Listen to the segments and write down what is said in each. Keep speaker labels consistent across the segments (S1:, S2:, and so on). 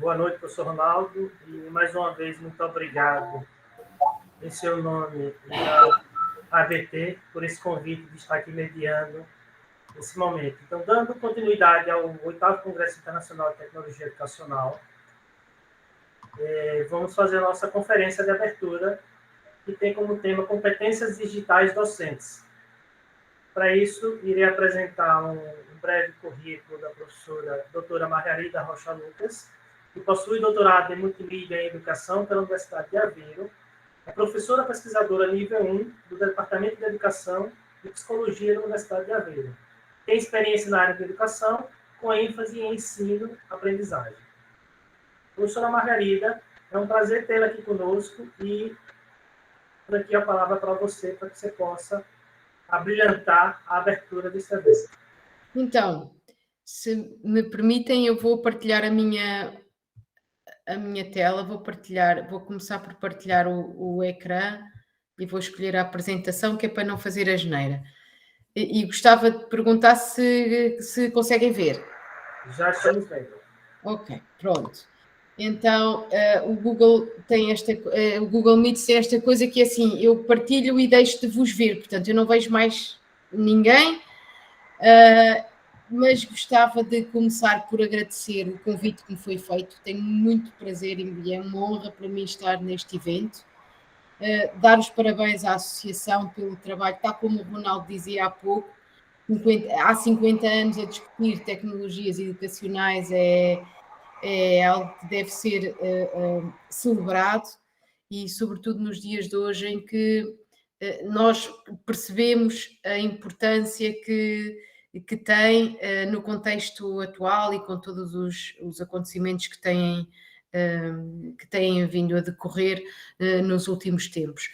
S1: Boa noite, professor Ronaldo, e mais uma vez, muito obrigado em seu nome e da ABT por esse convite de estar aqui mediando esse momento. Então, dando continuidade ao 8º Congresso Internacional de Tecnologia Educacional, vamos fazer a nossa conferência de abertura, que tem como tema Competências Digitais Docentes. Para isso, irei apresentar um breve currículo da professora doutora Margarida Rocha Lucas, que possui doutorado em Multimídia e Educação pela Universidade de Aveiro, é professora pesquisadora nível 1 do Departamento de Educação e Psicologia da Universidade de Aveiro. Tem experiência na área de educação, com ênfase em ensino-aprendizagem. Professora Margarida, é um prazer tê-la aqui conosco e por aqui a palavra para você, para que você possa abrilhantar a abertura desse evento.
S2: Então, se me permitem, eu vou partilhar a minha tela, vou começar por partilhar o ecrã e vou escolher a apresentação, que é para não fazer asneira. E gostava de perguntar se conseguem ver.
S1: Já estamos vendo.
S2: Ok, pronto. Então, o Google Meet tem esta coisa que é assim, eu partilho e deixo de vos ver, portanto, eu não vejo mais ninguém, mas gostava de começar por agradecer o convite que me foi feito. Tenho muito prazer e é uma honra para mim estar neste evento. Dar os parabéns à associação pelo trabalho, tal como o Ronaldo dizia há pouco, há 50 anos a discutir tecnologias educacionais é algo que deve ser celebrado e, sobretudo, nos dias de hoje em que nós percebemos a importância que tem no contexto atual e com todos os acontecimentos que têm vindo a decorrer nos últimos tempos.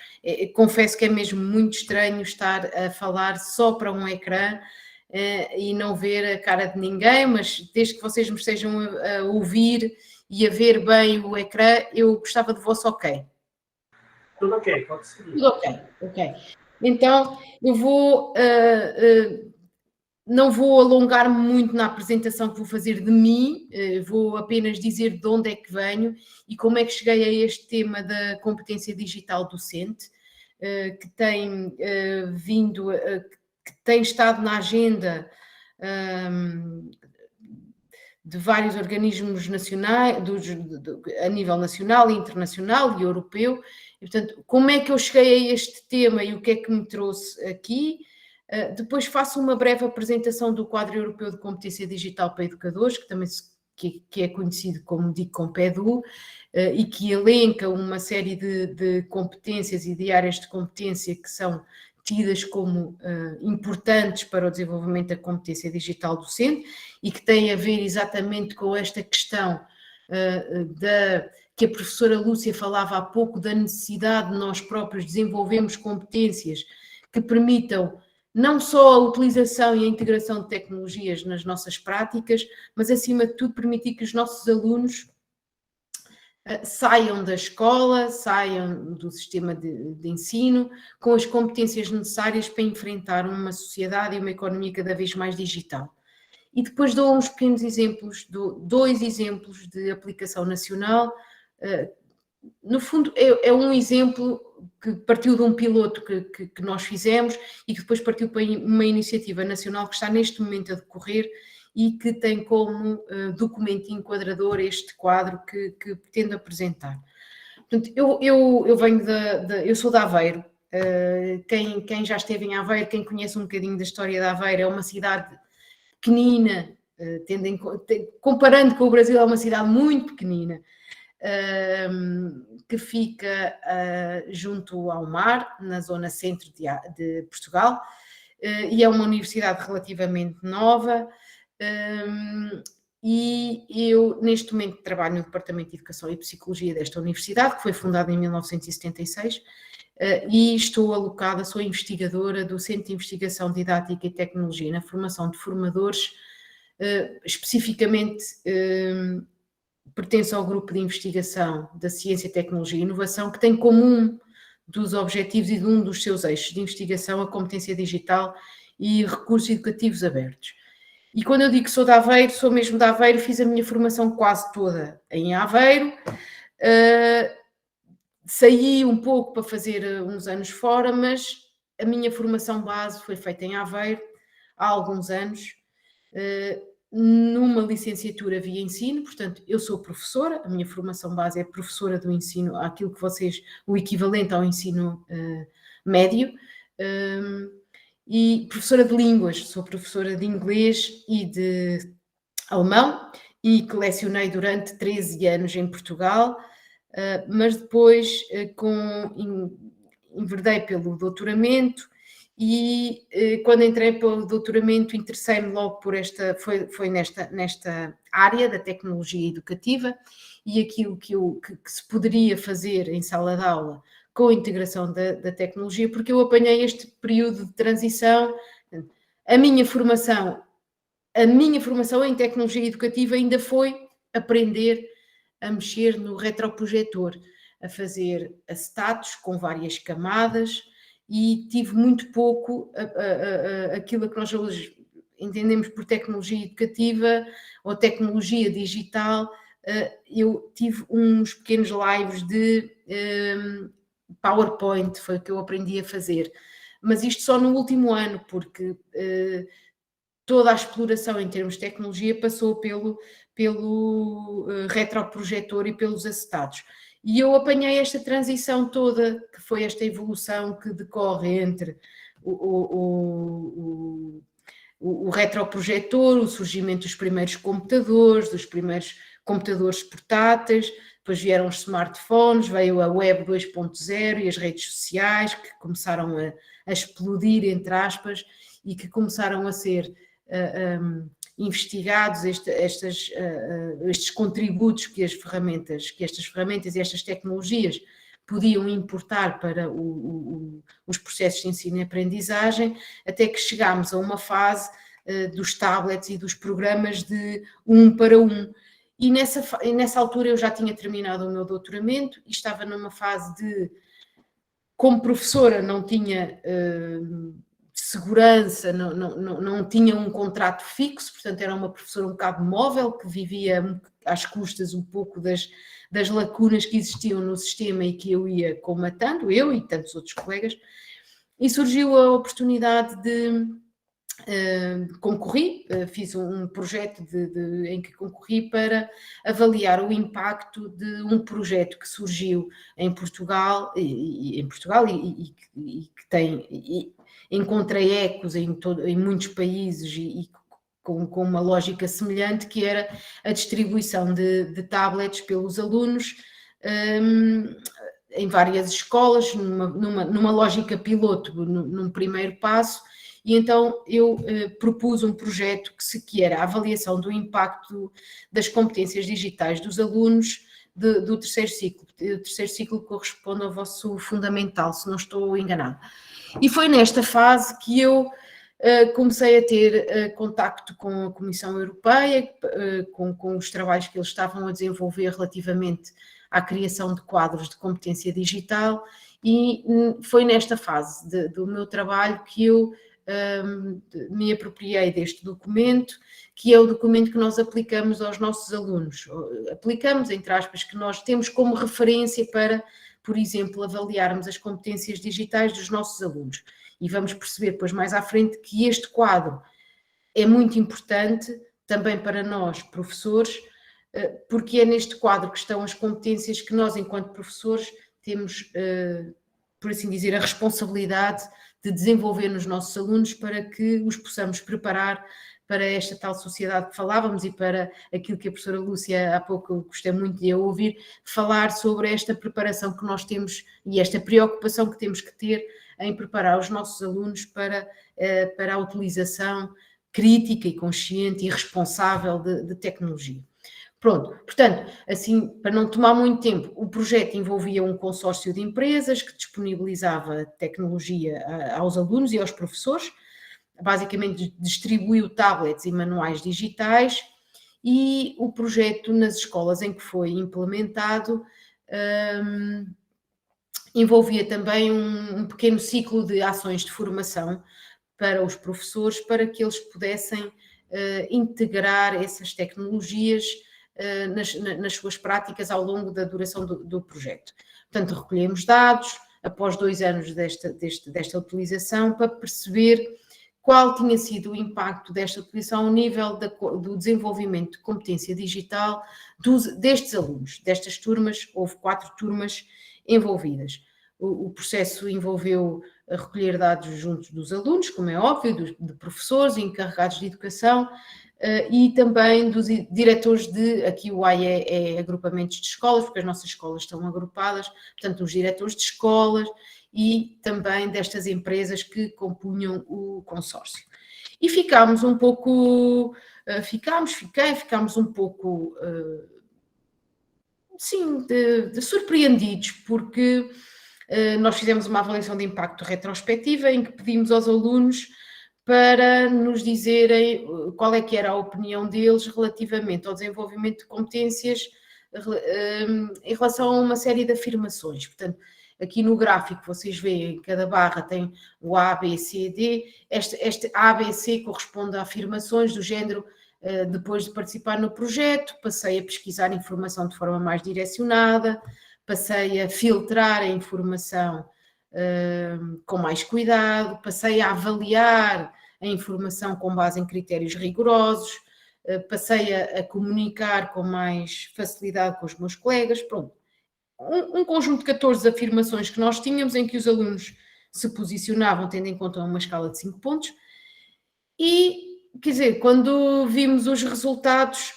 S2: Confesso que é mesmo muito estranho estar a falar só para um ecrã e não ver a cara de ninguém, mas desde que vocês me estejam a ouvir e a ver bem o ecrã, eu gostava de vosso ok.
S1: Tudo ok, pode seguir.
S2: Tudo ok. Então, eu não vou alongar-me muito na apresentação que vou fazer de mim, vou apenas dizer de onde é que venho e como é que cheguei a este tema da competência digital docente, que tem que tem estado na agenda de vários organismos nacionais, a nível nacional, internacional e europeu. E, portanto, como é que eu cheguei a este tema e o que é que me trouxe aqui? Depois faço uma breve apresentação do Quadro Europeu de Competência Digital para Educadores, que também que é conhecido como DICOMPEDU, e que elenca uma série de competências e de áreas de competência que são tidas como importantes para o desenvolvimento da competência digital docente e que têm a ver exatamente com esta questão que a professora Lúcia falava há pouco, da necessidade de nós próprios desenvolvermos competências que permitam não só a utilização e a integração de tecnologias nas nossas práticas, mas acima de tudo permitir que os nossos alunos saiam da escola, saiam do sistema de ensino com as competências necessárias para enfrentar uma sociedade e uma economia cada vez mais digital. E depois dou uns pequenos exemplos, dois exemplos de aplicação nacional. No fundo, é um exemplo que partiu de um piloto que nós fizemos e que depois partiu para uma iniciativa nacional que está neste momento a decorrer e que tem como documento enquadrador este quadro que pretendo apresentar. Portanto, eu venho eu sou de Aveiro. Quem já esteve em Aveiro, quem conhece um bocadinho da história de Aveiro, é uma cidade pequenina, comparando com o Brasil, é uma cidade muito pequenina, que fica junto ao mar, na zona centro de Portugal, e é uma universidade relativamente nova. E eu, neste momento, trabalho no Departamento de Educação e Psicologia desta universidade, que foi fundada em 1976, e estou alocada, sou investigadora do Centro de Investigação Didática e Tecnologia na formação de formadores, especificamente pertence ao grupo de investigação da Ciência, Tecnologia e Inovação, que tem como um dos objetivos e de um dos seus eixos de investigação a competência digital e recursos educativos abertos. E quando eu digo que sou de Aveiro, sou mesmo de Aveiro, fiz a minha formação quase toda em Aveiro. Saí um pouco para fazer uns anos fora, mas a minha formação base foi feita em Aveiro há alguns anos, numa licenciatura via ensino. Portanto, eu sou professora, a minha formação base é professora do ensino, aquilo que vocês, o equivalente ao ensino médio, e professora de línguas, sou professora de inglês e de alemão, e que lecionei durante 13 anos em Portugal, mas depois enverdei pelo doutoramento, e quando entrei pelo doutoramento interessei-me logo por foi nesta área da tecnologia educativa e aquilo que se poderia fazer em sala de aula com a integração da tecnologia, porque eu apanhei este período de transição. A minha formação em tecnologia educativa ainda foi aprender a mexer no retroprojetor, a fazer acetatos com várias camadas, e tive muito pouco aquilo que nós hoje entendemos por tecnologia educativa ou tecnologia digital. Eu tive uns pequenos lives de PowerPoint, foi o que eu aprendi a fazer, mas isto só no último ano, porque toda a exploração em termos de tecnologia passou pelo retroprojetor e pelos acetatos. E eu apanhei esta transição toda, que foi esta evolução que decorre entre o retroprojetor, o surgimento dos primeiros computadores portáteis, depois vieram os smartphones, veio a web 2.0 e as redes sociais, que começaram a explodir, entre aspas, e que começaram a ser investigados estes contributos que estas ferramentas e estas tecnologias podiam importar para os processos de ensino e aprendizagem, até que chegámos a uma fase dos tablets e dos programas de 1 para 1. E nessa altura eu já tinha terminado o meu doutoramento e estava numa fase de, como professora, não tinha segurança, não tinha um contrato fixo, portanto era uma professora um bocado móvel, que vivia às custas um pouco das lacunas que existiam no sistema e que eu ia colmatando, eu e tantos outros colegas, e surgiu a oportunidade de concorri, fiz um projeto em que concorri para avaliar o impacto de um projeto que surgiu em Portugal e que tem... encontrei ecos em muitos países e com uma lógica semelhante, que era a distribuição de tablets pelos alunos em várias escolas, numa lógica piloto, num primeiro passo. E então eu propus um projeto que era a avaliação do impacto das competências digitais dos alunos do terceiro ciclo. O terceiro ciclo corresponde ao vosso fundamental, se não estou enganada. E foi nesta fase que eu comecei a ter contacto com a Comissão Europeia, com os trabalhos que eles estavam a desenvolver relativamente à criação de quadros de competência digital, e foi nesta fase do meu trabalho que eu me apropriei deste documento, que é o documento que nós aplicamos aos nossos alunos. Aplicamos, entre aspas, que nós temos como referência para, por exemplo, avaliarmos as competências digitais dos nossos alunos. E vamos perceber depois mais à frente que este quadro é muito importante também para nós, professores, porque é neste quadro que estão as competências que nós, enquanto professores, temos, por assim dizer, a responsabilidade de desenvolver nos nossos alunos, para que os possamos preparar para esta tal sociedade que falávamos, e para aquilo que a professora Lúcia há pouco gostei muito de ouvir, falar sobre esta preparação que nós temos e esta preocupação que temos que ter em preparar os nossos alunos para a utilização crítica e consciente e responsável de tecnologia. Pronto, portanto, assim, para não tomar muito tempo, o projeto envolvia um consórcio de empresas que disponibilizava tecnologia aos alunos e aos professores, basicamente distribuiu tablets e manuais digitais, e o projeto nas escolas em que foi implementado envolvia também um pequeno ciclo de ações de formação para os professores, para que eles pudessem integrar essas tecnologias nas suas práticas ao longo da duração do projeto. Portanto, recolhemos dados após 2 anos desta utilização para perceber qual tinha sido o impacto desta utilização ao nível do desenvolvimento de competência digital destes alunos, destas turmas. Houve 4 turmas envolvidas. O processo envolveu recolher dados junto dos alunos, como é óbvio, de professores, encarregados de educação, e também dos diretores aqui o AI é agrupamentos de escolas, porque as nossas escolas estão agrupadas, portanto, os diretores de escolas e também destas empresas que compunham o consórcio. E ficámos um pouco, ficámos um pouco, sim, surpreendidos, porque nós fizemos uma avaliação de impacto retrospectiva em que pedimos aos alunos para nos dizerem qual é que era a opinião deles relativamente ao desenvolvimento de competências em relação a uma série de afirmações. Portanto, aqui no gráfico vocês veem, cada barra tem o A, B, C, D. Este A, B, C corresponde a afirmações do género: depois de participar no projeto, passei a pesquisar informação de forma mais direcionada, passei a filtrar a informação com mais cuidado, passei a avaliar a informação com base em critérios rigorosos, passei a comunicar com mais facilidade com os meus colegas. Pronto. Um conjunto de 14 afirmações que nós tínhamos, em que os alunos se posicionavam tendo em conta uma escala de 5 pontos. E, quer dizer, quando vimos os resultados,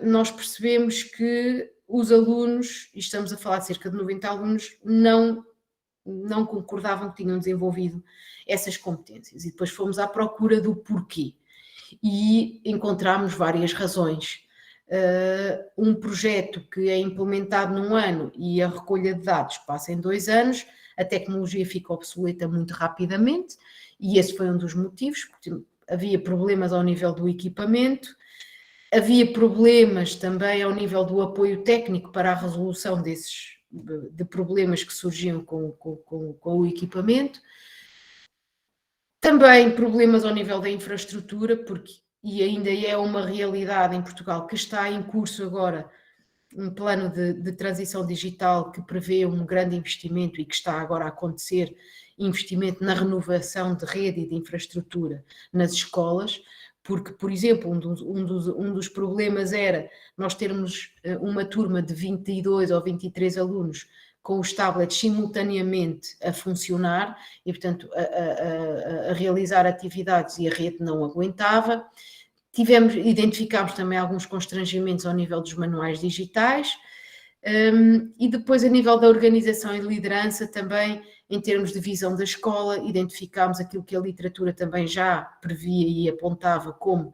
S2: nós percebemos que os alunos, e estamos a falar de cerca de 90 alunos, não concordavam que tinham desenvolvido essas competências. E depois fomos à procura do porquê. E encontramos várias razões. Um projeto que é implementado num ano e a recolha de dados passa em 2 anos, a tecnologia fica obsoleta muito rapidamente, e esse foi um dos motivos, porque havia problemas ao nível do equipamento, havia problemas também ao nível do apoio técnico para a resolução de problemas que surgiam com o equipamento, também problemas ao nível da infraestrutura, e ainda é uma realidade em Portugal que está em curso agora um plano de transição digital que prevê um grande investimento e que está agora a acontecer, investimento na renovação de rede e de infraestrutura nas escolas, porque, por exemplo, um dos problemas era nós termos uma turma de 22 ou 23 alunos com os tablets simultaneamente a funcionar e, portanto, a realizar atividades, e a rede não aguentava. Identificámos também alguns constrangimentos ao nível dos manuais digitais, e depois, a nível da organização e liderança, também em termos de visão da escola, identificámos aquilo que a literatura também já previa e apontava como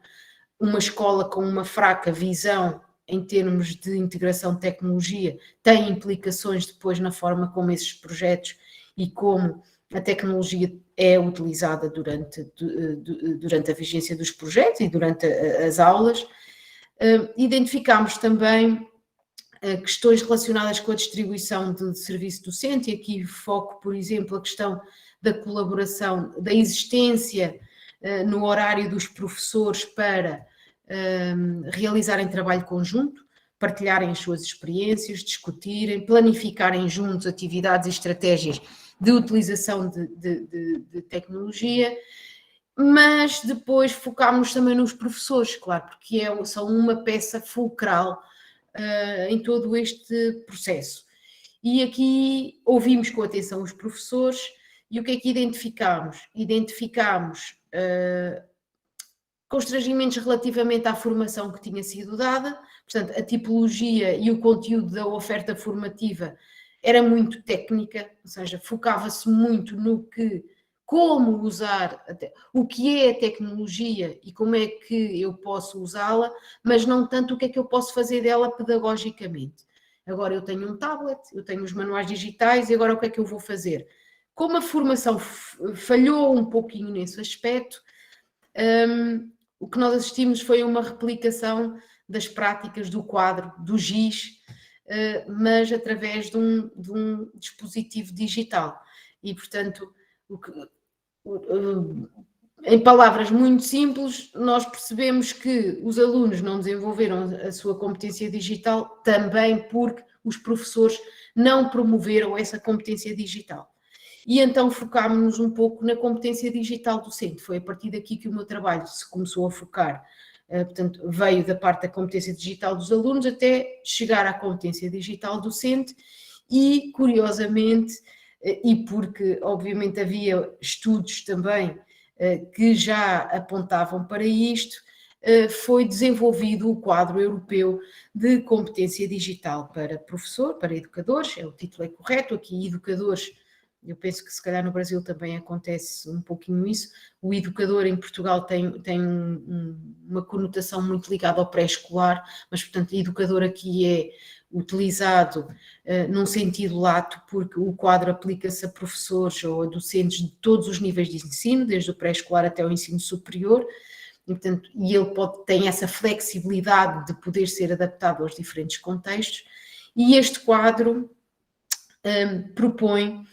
S2: uma escola com uma fraca visão em termos de integração de tecnologia tem implicações depois na forma como esses projetos e como a tecnologia é utilizada durante a vigência dos projetos e durante as aulas. Identificámos também questões relacionadas com a distribuição de serviço docente, e aqui foco, por exemplo, a questão da colaboração, da existência no horário dos professores para realizarem trabalho conjunto, partilharem as suas experiências, discutirem, planificarem juntos atividades e estratégias de utilização de tecnologia, mas depois focámos também nos professores, claro, porque são uma peça fulcral em todo este processo. E aqui ouvimos com atenção os professores, e o que é que identificámos? Identificámos constrangimentos relativamente à formação que tinha sido dada, portanto, a tipologia e o conteúdo da oferta formativa era muito técnica, ou seja, focava-se muito como usar, o que é a tecnologia e como é que eu posso usá-la, mas não tanto o que é que eu posso fazer dela pedagogicamente. Agora eu tenho um tablet, eu tenho os manuais digitais, e agora o que é que eu vou fazer? Como a formação falhou um pouquinho nesse aspecto, o que nós assistimos foi uma replicação das práticas do quadro, do GIS, mas através de um dispositivo digital. E, portanto, Em palavras muito simples, nós percebemos que os alunos não desenvolveram a sua competência digital também porque os professores não promoveram essa competência digital. E então focámos-nos um pouco na competência digital docente. Foi a partir daqui que o meu trabalho se começou a focar. Portanto, veio da parte da competência digital dos alunos até chegar à competência digital docente e, curiosamente, e porque obviamente havia estudos também que já apontavam para isto, foi desenvolvido o quadro europeu de competência digital para professor, para educadores, o título é correto, aqui educadores, eu penso que se calhar no Brasil também acontece um pouquinho isso, o educador em Portugal tem uma conotação muito ligada ao pré-escolar, mas portanto educador aqui é utilizado num sentido lato, porque o quadro aplica-se a professores ou a docentes de todos os níveis de ensino, desde o pré-escolar até o ensino superior, e, portanto, ele tem essa flexibilidade de poder ser adaptado aos diferentes contextos, e este quadro propõe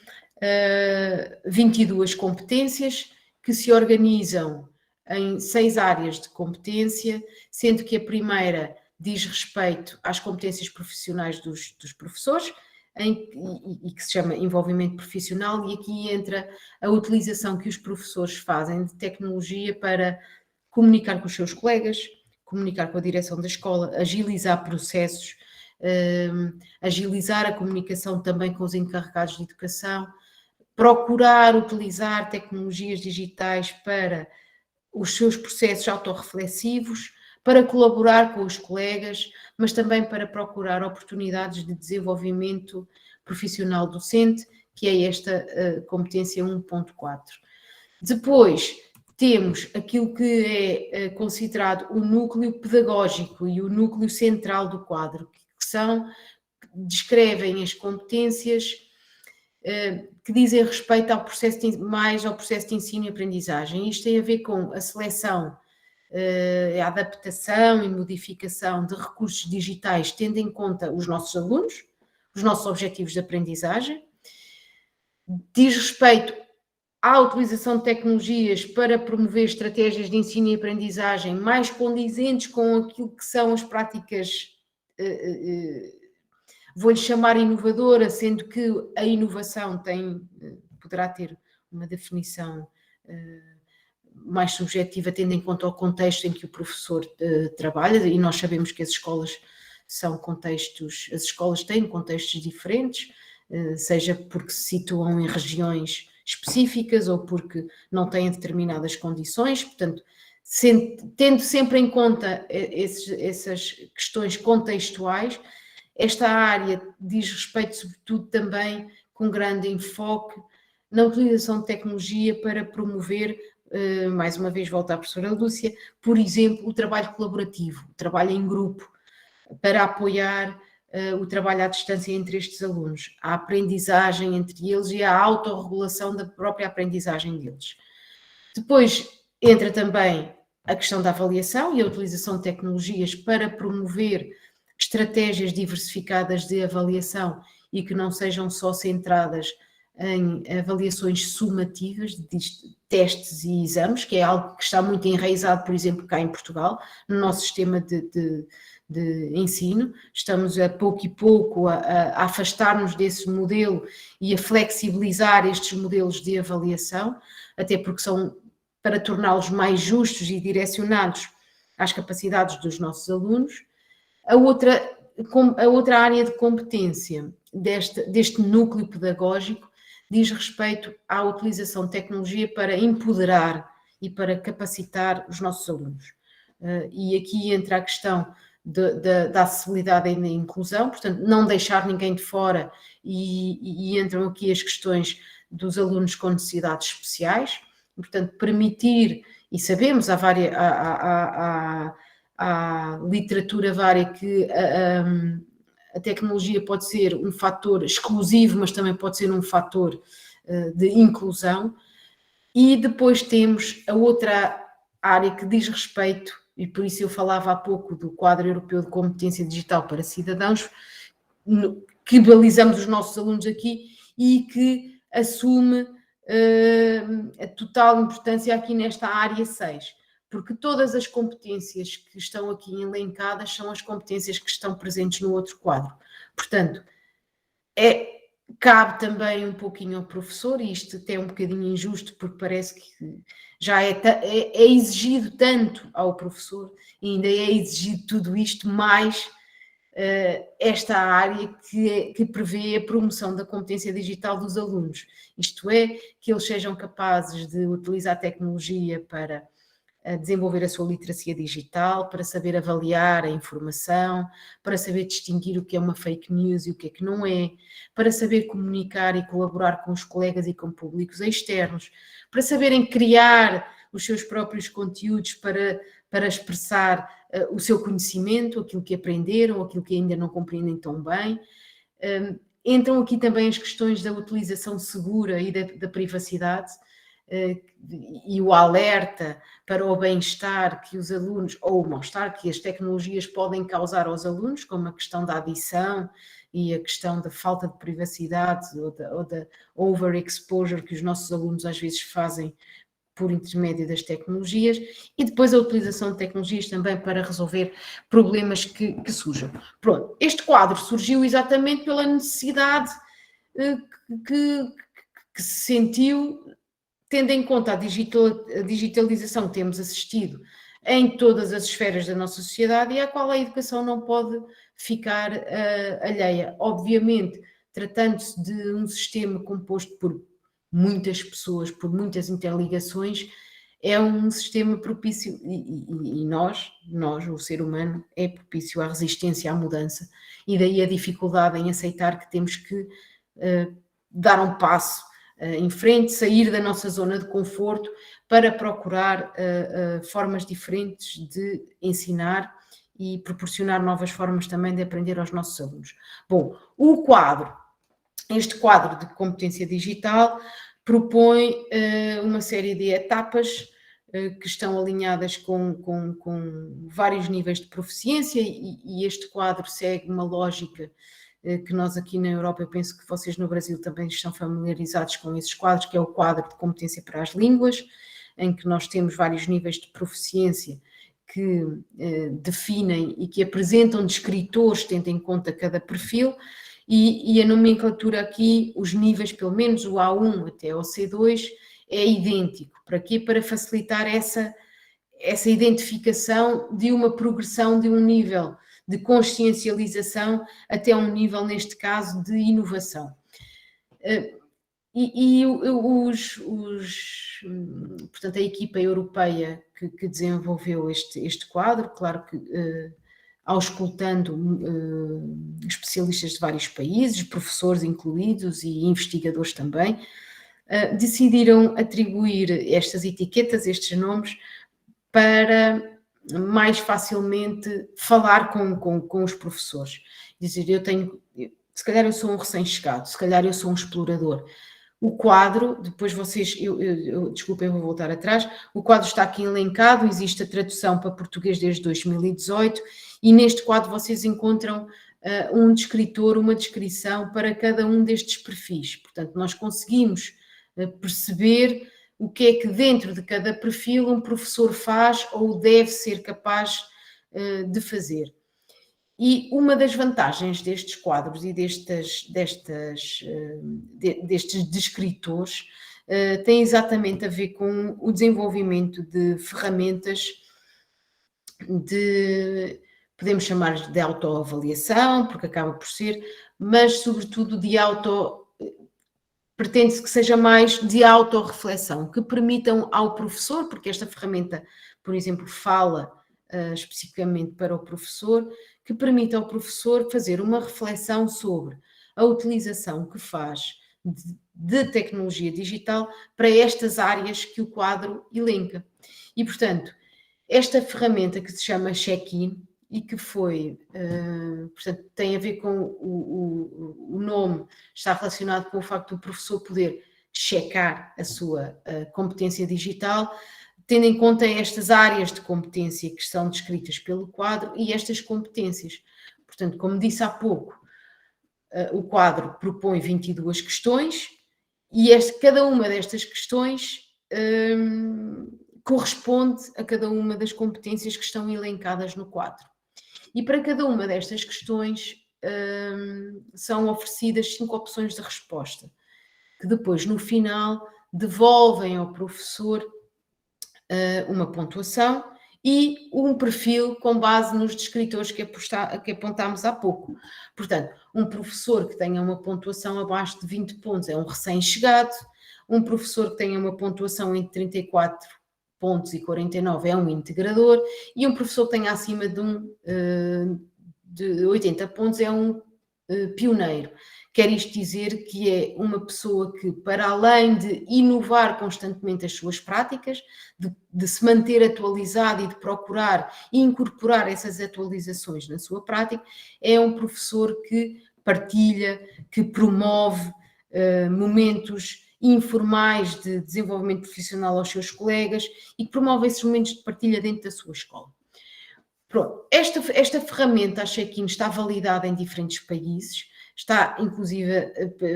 S2: 22 competências que se organizam em 6 áreas de competência, sendo que a primeira diz respeito às competências profissionais dos professores, e que se chama envolvimento profissional, e aqui entra a utilização que os professores fazem de tecnologia para comunicar com os seus colegas, comunicar com a direção da escola, agilizar processos, agilizar a comunicação também com os encarregados de educação, procurar utilizar tecnologias digitais para os seus processos autorreflexivos, para colaborar com os colegas, mas também para procurar oportunidades de desenvolvimento profissional docente, que é esta competência 1.4. Depois temos aquilo que é considerado o núcleo pedagógico e o núcleo central do quadro, que descrevem as competências que dizem respeito ao processo ao processo de ensino e aprendizagem. Isto tem a ver com a seleção, a adaptação e modificação de recursos digitais, tendo em conta os nossos alunos, os nossos objetivos de aprendizagem. Diz respeito à utilização de tecnologias para promover estratégias de ensino e aprendizagem mais condizentes com aquilo que são as práticas, vou-lhe chamar inovadora, sendo que a inovação poderá ter uma definição mais subjetiva, tendo em conta o contexto em que o professor trabalha, e nós sabemos que as escolas têm contextos diferentes, seja porque se situam em regiões específicas ou porque não têm determinadas condições, portanto, tendo sempre em conta essas questões contextuais, esta área diz respeito, sobretudo, também com grande enfoque na utilização de tecnologia para promover, mais uma vez volto à professora Lúcia, por exemplo, o trabalho colaborativo, o trabalho em grupo, para apoiar o trabalho à distância entre estes alunos, a aprendizagem entre eles e a autorregulação da própria aprendizagem deles. Depois entra também a questão da avaliação e a utilização de tecnologias para promover estratégias diversificadas de avaliação e que não sejam só centradas em avaliações sumativas de testes e exames, que é algo que está muito enraizado, por exemplo, cá em Portugal, no nosso sistema de ensino. Estamos a pouco e pouco a afastar-nos desse modelo e a flexibilizar estes modelos de avaliação, até porque são para torná-los mais justos e direcionados às capacidades dos nossos alunos. A outra área de competência deste núcleo pedagógico diz respeito à utilização de tecnologia para empoderar e para capacitar os nossos alunos. E aqui entra a questão da acessibilidade e da inclusão, portanto, não deixar ninguém de fora, e entram aqui as questões dos alunos com necessidades especiais, portanto, permitir, e sabemos, há literatura vária que a tecnologia pode ser um fator exclusivo, mas também pode ser um fator de inclusão. E depois temos a outra área que diz respeito, e por isso eu falava há pouco do quadro europeu de competência digital para cidadãos, que balizamos os nossos alunos aqui e que assume a total importância aqui nesta área 6, porque todas as competências que estão aqui elencadas são as competências que estão presentes no outro quadro. Portanto, cabe também um pouquinho ao professor, e isto até é um bocadinho injusto, porque parece que já é exigido tanto ao professor, e ainda é exigido tudo isto, mais esta área que prevê a promoção da competência digital dos alunos. Isto é, que eles sejam capazes de utilizar a tecnologia para desenvolver a sua literacia digital, para saber avaliar a informação, para saber distinguir o que é uma fake news e o que é que não é, para saber comunicar e colaborar com os colegas e com públicos externos, para saberem criar os seus próprios conteúdos para expressar o seu conhecimento, aquilo que aprenderam, aquilo que ainda não compreendem tão bem. Entram aqui também as questões da utilização segura e da privacidade, e o alerta para o bem-estar que os alunos, ou o mal-estar que as tecnologias podem causar aos alunos, como a questão da adição e a questão da falta de privacidade ou da overexposure que os nossos alunos às vezes fazem por intermédio das tecnologias, e depois a utilização de tecnologias também para resolver problemas que surjam. Pronto, este quadro surgiu exatamente pela necessidade que se sentiu, tendo em conta a digitalização que temos assistido em todas as esferas da nossa sociedade e à qual a educação não pode ficar alheia. Obviamente, tratando-se de um sistema composto por muitas pessoas, por muitas interligações, é um sistema propício, e nós, o ser humano, é propício à resistência à mudança, e daí a dificuldade em aceitar que temos que dar um passo em frente, sair da nossa zona de conforto para procurar formas diferentes de ensinar e proporcionar novas formas também de aprender aos nossos alunos. Bom, este quadro de competência digital propõe uma série de etapas que estão alinhadas com vários níveis de proficiência, e este quadro segue uma lógica que nós aqui na Europa, eu penso que vocês no Brasil também estão familiarizados com esses quadros, que é o quadro de competência para as línguas, em que nós temos vários níveis de proficiência que definem e que apresentam descritores, tendo em conta cada perfil, e a nomenclatura aqui, os níveis, pelo menos o A1 até o C2, é idêntico. Para quê? Para facilitar essa identificação de uma progressão de um nível de consciencialização até um nível, neste caso, de inovação. Portanto, a equipa europeia que desenvolveu este quadro, claro que auscultando especialistas de vários países, professores incluídos e investigadores também, decidiram atribuir estas etiquetas, estes nomes, para mais facilmente falar com os professores. Dizer, se calhar eu sou um recém-chegado, se calhar eu sou um explorador. O quadro, depois vocês, desculpem, eu vou voltar atrás, o quadro está aqui elencado, existe a tradução para português desde 2018, e neste quadro vocês encontram um descritor, uma descrição para cada um destes perfis. Portanto, nós conseguimos perceber o que é que dentro de cada perfil um professor faz ou deve ser capaz de fazer. E uma das vantagens destes quadros e destes descritores tem exatamente a ver com o desenvolvimento de ferramentas podemos chamar de autoavaliação, porque acaba por ser, mas sobretudo pretende-se que seja mais de autorreflexão, que permitam ao professor, porque esta ferramenta, por exemplo, fala especificamente para o professor, que permita ao professor fazer uma reflexão sobre a utilização que faz de tecnologia digital para estas áreas que o quadro elenca. E, portanto, esta ferramenta que se chama Check-in e que foi, portanto, tem a ver com o nome, está relacionado com o facto do professor poder checar a sua competência digital, tendo em conta estas áreas de competência que são descritas pelo quadro e estas competências. Portanto, como disse há pouco, o quadro propõe 22 questões cada uma destas questões corresponde a cada uma das competências que estão elencadas no quadro. E para cada uma destas questões são oferecidas 5 opções de resposta, que depois, no final, devolvem ao professor uma pontuação e um perfil com base nos descritores que apontámos há pouco. Portanto, um professor que tenha uma pontuação abaixo de 20 pontos é um recém-chegado, um professor que tenha uma pontuação entre 34 pontos e 49 é um integrador, e um professor que tenha acima de 80 pontos é um pioneiro. Quer isto dizer que é uma pessoa que, para além de inovar constantemente as suas práticas, de se manter atualizado e de procurar incorporar essas atualizações na sua prática, é um professor que partilha, que promove momentos informais de desenvolvimento profissional aos seus colegas e que promove esses momentos de partilha dentro da sua escola. Pronto, esta ferramenta, a Check-in, está validada em diferentes países, está inclusive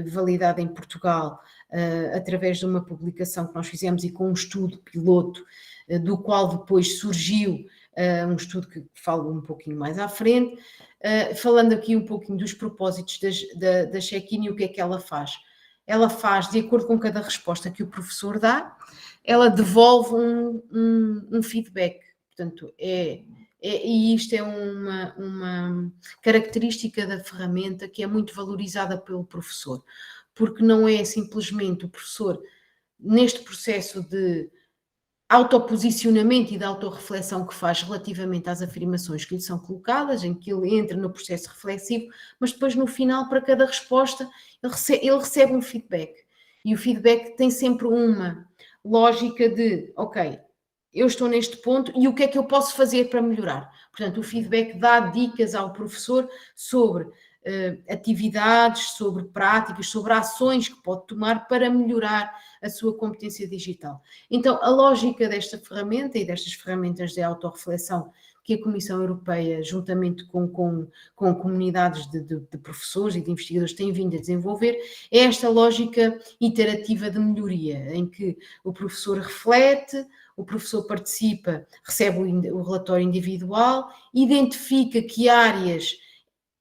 S2: validada em Portugal através de uma publicação que nós fizemos e com um estudo piloto, do qual depois surgiu um estudo que falo um pouquinho mais à frente, falando aqui um pouquinho dos propósitos da Check-in e o que é que ela faz. Ela faz, de acordo com cada resposta que o professor dá, ela devolve um feedback. Portanto, e isto é uma característica da ferramenta que é muito valorizada pelo professor, porque não é simplesmente o professor, neste processo de autoposicionamento e de autorreflexão que faz relativamente às afirmações que lhe são colocadas, em que ele entra no processo reflexivo, mas depois no final, para cada resposta, ele recebe um feedback. E o feedback tem sempre uma lógica de, ok, eu estou neste ponto e o que é que eu posso fazer para melhorar? Portanto, o feedback dá dicas ao professor sobre atividades, sobre práticas, sobre ações que pode tomar para melhorar a sua competência digital. Então, a lógica desta ferramenta e destas ferramentas de autorreflexão que a Comissão Europeia, juntamente com comunidades de professores e de investigadores, tem vindo a desenvolver, é esta lógica iterativa de melhoria, em que o professor reflete, o professor participa, recebe o relatório individual, identifica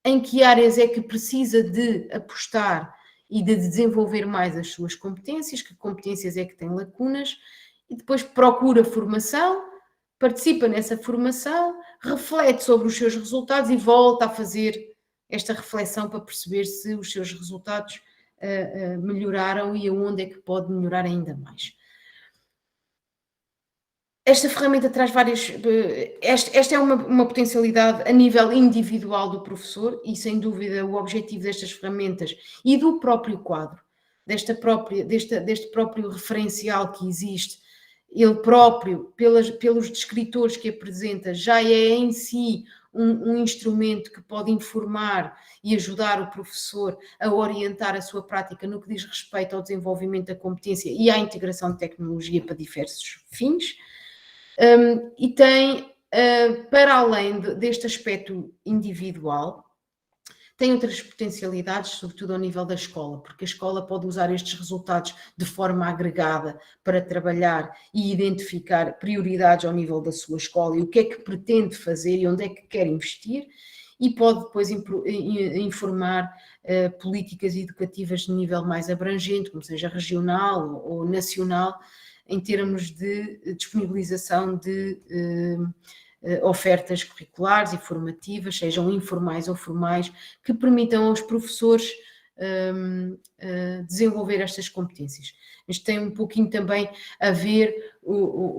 S2: em que áreas é que precisa de apostar e de desenvolver mais as suas competências, que competências é que têm lacunas, e depois procura formação, participa nessa formação, reflete sobre os seus resultados e volta a fazer esta reflexão para perceber se os seus resultados melhoraram e aonde é que pode melhorar ainda mais. Esta ferramenta traz várias... Esta é uma potencialidade a nível individual do professor e, sem dúvida, o objetivo destas ferramentas e do próprio quadro, deste próprio referencial que existe, ele próprio, pelos descritores que apresenta, já é em si um instrumento que pode informar e ajudar o professor a orientar a sua prática no que diz respeito ao desenvolvimento da competência e à integração de tecnologia para diversos fins. E tem, para além deste aspecto individual, tem outras potencialidades, sobretudo ao nível da escola, porque a escola pode usar estes resultados de forma agregada para trabalhar e identificar prioridades ao nível da sua escola e o que é que pretende fazer e onde é que quer investir, e pode depois informar políticas educativas de nível mais abrangente, como seja regional ou nacional, em termos de disponibilização de ofertas curriculares e formativas, sejam informais ou formais, que permitam aos professores desenvolver estas competências. Isto tem um pouquinho também a ver,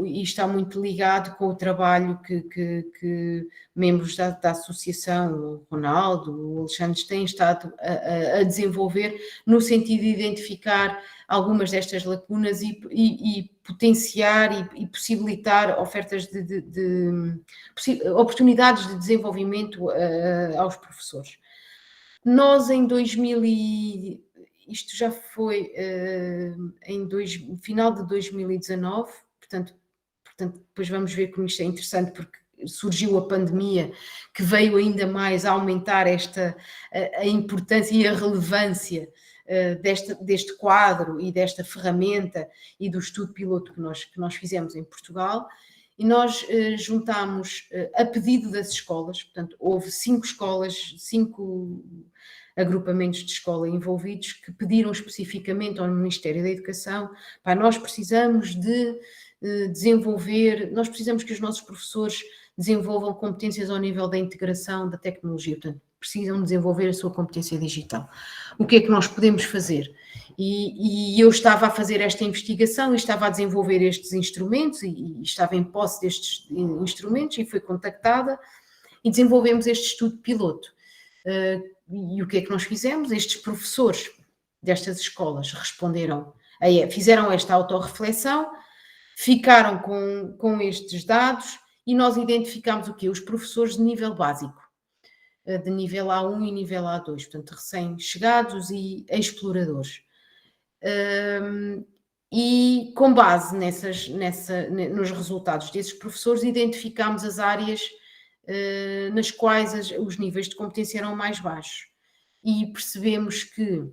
S2: e está muito ligado com o trabalho que membros da associação, o Ronaldo, o Alexandre, têm estado a desenvolver, no sentido de identificar algumas destas lacunas e potenciar e possibilitar ofertas oportunidades de desenvolvimento aos professores. Nós em isto já foi final de 2019, portanto, depois vamos ver como isto é interessante, porque surgiu a pandemia, que veio ainda mais a aumentar a importância e a relevância deste quadro e desta ferramenta e do estudo piloto que nós fizemos em Portugal, e nós juntámos, a pedido das escolas, portanto, houve 5 escolas, 5 agrupamentos de escola envolvidos que pediram especificamente ao Ministério da Educação: pá, nós precisamos de desenvolver, nós precisamos que os nossos professores desenvolvam competências ao nível da integração da tecnologia, portanto, precisam desenvolver a sua competência digital. O que é que nós podemos fazer? E eu estava a fazer esta investigação e estava a desenvolver estes instrumentos e estava em posse destes instrumentos e fui contactada e desenvolvemos este estudo piloto. E o que é que nós fizemos? Estes professores destas escolas responderam, fizeram esta autorreflexão, ficaram com estes dados e nós identificámos o quê? Os professores de nível básico, de nível A1 e nível A2, portanto recém-chegados e exploradores. E com base nos resultados desses professores identificámos as áreas nas quais os níveis de competência eram mais baixos e percebemos que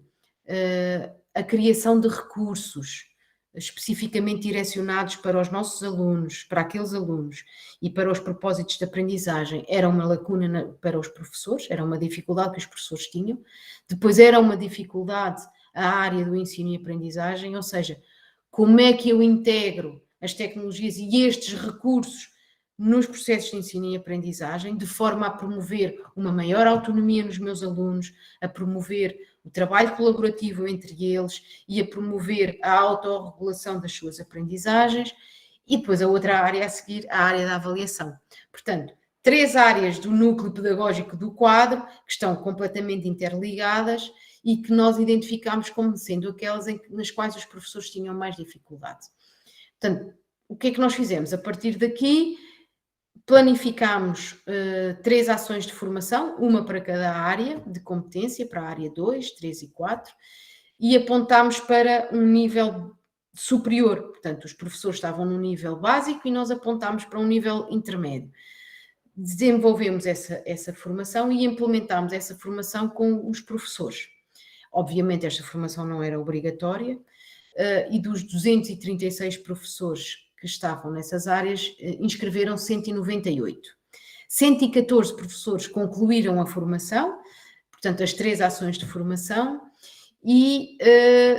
S2: a criação de recursos especificamente direcionados para os nossos alunos, para aqueles alunos e para os propósitos de aprendizagem era uma lacuna para os professores, era uma dificuldade que os professores tinham. Depois era uma dificuldade a área do ensino e aprendizagem, ou seja, como é que eu integro as tecnologias e estes recursos nos processos de ensino e aprendizagem, de forma a promover uma maior autonomia nos meus alunos, a promover o trabalho colaborativo entre eles e a promover a autorregulação das suas aprendizagens. E depois a outra área a seguir, a área da avaliação. Portanto, 3 áreas do núcleo pedagógico do quadro que estão completamente interligadas e que nós identificámos como sendo aquelas nas quais os professores tinham mais dificuldade. Portanto, o que é que nós fizemos? A partir daqui, planificámos 3 ações de formação, uma para cada área de competência, para a área 2, 3 e 4, e apontámos para um nível superior. Portanto, os professores estavam no nível básico e nós apontámos para um nível intermédio. Desenvolvemos essa formação e implementámos essa formação com os professores. Obviamente, esta formação não era obrigatória e dos 236 professores que estavam nessas áreas, inscreveram 198. 114 professores concluíram a formação, portanto, as 3 ações de formação, e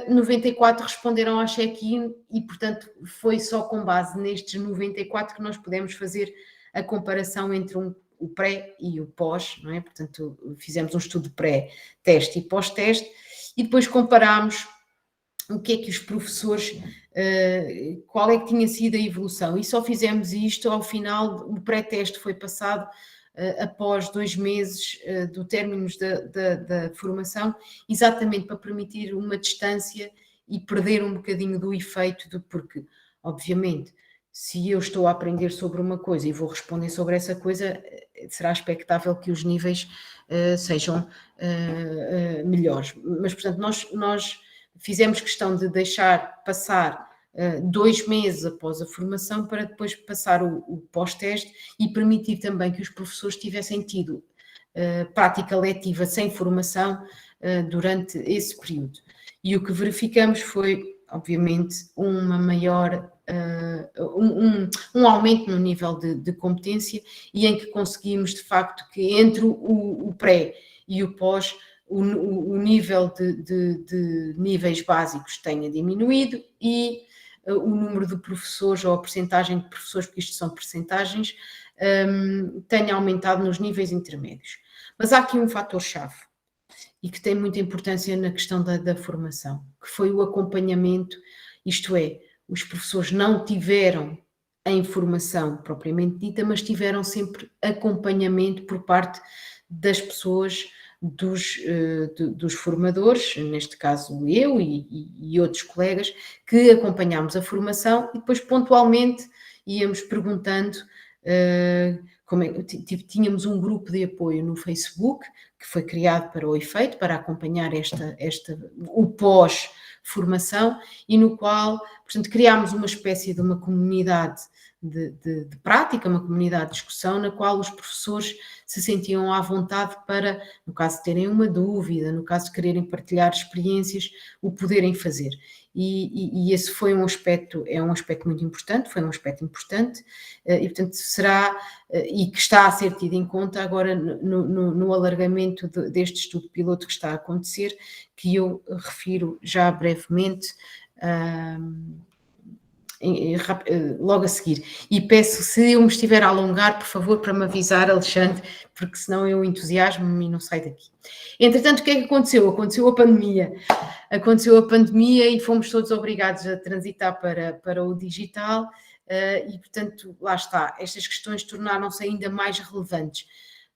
S2: 94 responderam ao check-in e, portanto, foi só com base nestes 94 que nós pudemos fazer a comparação entre o pré e o pós, não é? Portanto, fizemos um estudo pré-teste e pós-teste e depois comparámos o que é que os professores, qual é que tinha sido a evolução, e só fizemos isto ao final. O pré-teste foi passado após 2 meses do término da formação, exatamente para permitir uma distância e perder um bocadinho do efeito, porque, obviamente, se eu estou a aprender sobre uma coisa e vou responder sobre essa coisa, será expectável que os níveis sejam melhores. Mas, portanto, nós fizemos questão de deixar passar 2 meses após a formação para depois passar o pós-teste e permitir também que os professores tivessem tido prática letiva sem formação durante esse período. E o que verificamos foi, obviamente, uma maior, um aumento no nível de competência e em que conseguimos, de facto, que entre o pré e o pós, o nível de níveis básicos tenha diminuído e o número de professores ou a percentagem de professores, porque isto são percentagens, tenha aumentado nos níveis intermédios. Mas há aqui um fator-chave e que tem muita importância na questão da formação, que foi o acompanhamento, isto é, os professores não tiveram a informação propriamente dita, mas tiveram sempre acompanhamento por parte das pessoas, dos formadores, neste caso eu e outros colegas, que acompanhámos a formação e depois pontualmente íamos perguntando, tínhamos um grupo de apoio no Facebook, que foi criado para o efeito, para acompanhar o pós-formação, e no qual, portanto, criámos uma espécie de uma comunidade de prática, uma comunidade de discussão, na qual os professores se sentiam à vontade para, no caso de terem uma dúvida, no caso de quererem partilhar experiências, o poderem fazer. E esse foi um aspecto, é um aspecto muito importante, foi um aspecto importante, e portanto será, e que está a ser tido em conta agora no alargamento deste estudo piloto que está a acontecer, que eu refiro já brevemente, logo a seguir. E peço, se eu me estiver a alongar, por favor, para me avisar, Alexandre, porque senão eu entusiasmo-me e não saio daqui. Entretanto, o que é que aconteceu? Aconteceu a pandemia. Aconteceu a pandemia e fomos todos obrigados a transitar para o digital e, portanto, lá está. Estas questões tornaram-se ainda mais relevantes.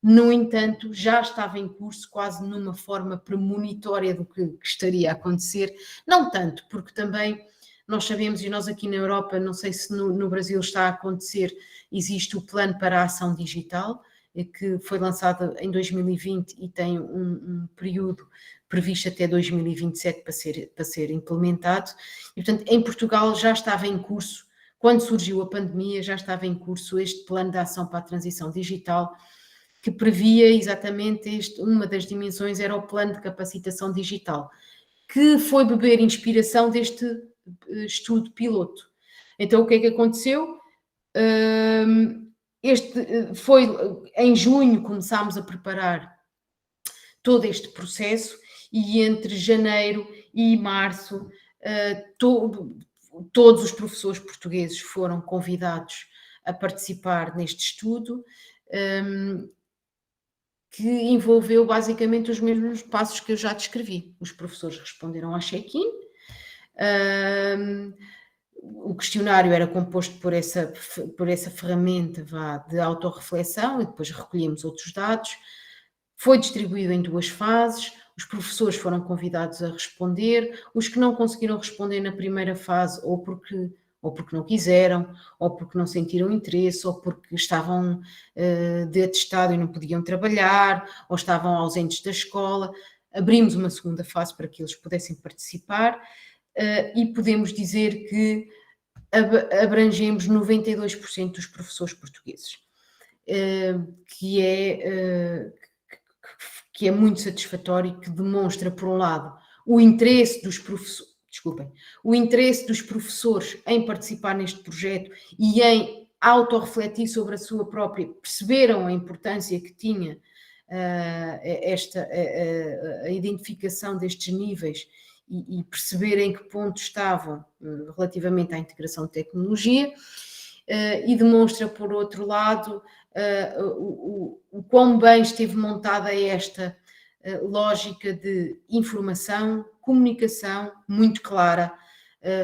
S2: No entanto, já estava em curso, quase numa forma premonitória do que estaria a acontecer. Não tanto, porque também nós sabemos, e nós aqui na Europa, não sei se no Brasil está a acontecer, existe o Plano para a Ação Digital, que foi lançado em 2020 e tem um período previsto até 2027 para ser implementado. E, portanto, em Portugal já estava em curso, quando surgiu a pandemia, já estava em curso este Plano de Ação para a Transição Digital, que previa exatamente uma das dimensões era o Plano de Capacitação Digital, que foi beber inspiração deste estudo piloto. Então, o que é que aconteceu? Foi em junho começámos a preparar todo este processo e entre janeiro e março todos os professores portugueses foram convidados a participar neste estudo, que envolveu basicamente os mesmos passos que eu já descrevi. Os professores responderam ao check-in, o questionário era composto por essa ferramenta de autorreflexão e depois recolhemos outros dados. Foi distribuído em 2 fases, os professores foram convidados a responder, os que não conseguiram responder na primeira fase ou porque não quiseram, ou porque não sentiram interesse, ou porque estavam de atestado e não podiam trabalhar, ou estavam ausentes da escola. Abrimos uma segunda fase para que eles pudessem participar e podemos dizer que abrangemos 92% dos professores portugueses, que é muito satisfatório e que demonstra, por um lado, o interesse dos professores em participar neste projeto e em autorrefletir sobre a sua própria, perceberam a importância que tinha a identificação destes níveis e perceberem em que ponto estavam relativamente à integração de tecnologia, e demonstra, por outro lado, o quão bem esteve montada esta lógica de informação, comunicação muito clara,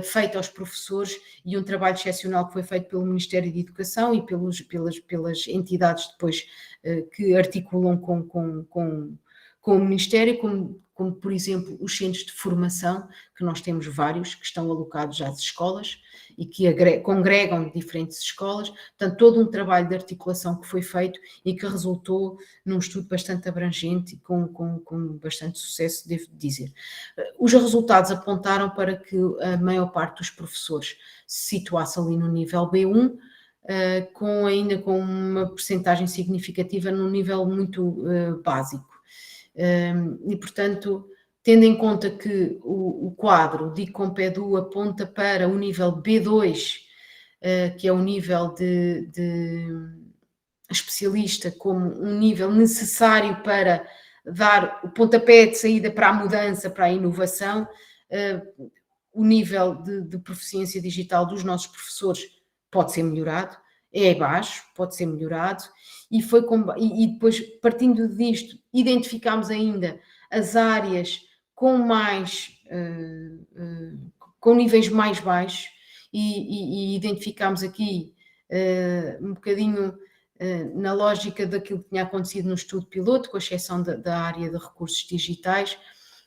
S2: feita aos professores, e um trabalho excepcional que foi feito pelo Ministério da Educação e pelas entidades depois que articulam com o Ministério, como, por exemplo, os centros de formação, que nós temos vários, que estão alocados às escolas e que congregam diferentes escolas. Portanto, todo um trabalho de articulação que foi feito e que resultou num estudo bastante abrangente e com bastante sucesso, devo dizer. Os resultados apontaram para que a maior parte dos professores se situasse ali no nível B1, ainda com uma percentagem significativa no nível muito básico. E, portanto, tendo em conta que o quadro de ICOMPEDU aponta para o nível B2, que é o nível de especialista, como um nível necessário para dar o pontapé de saída para a mudança, para a inovação, o nível de proficiência digital dos nossos professores pode ser melhorado, é baixo, pode ser melhorado, e depois, partindo disto, identificámos ainda as áreas com níveis mais baixos, e identificámos aqui um bocadinho na lógica daquilo que tinha acontecido no estudo piloto, com exceção da área de recursos digitais.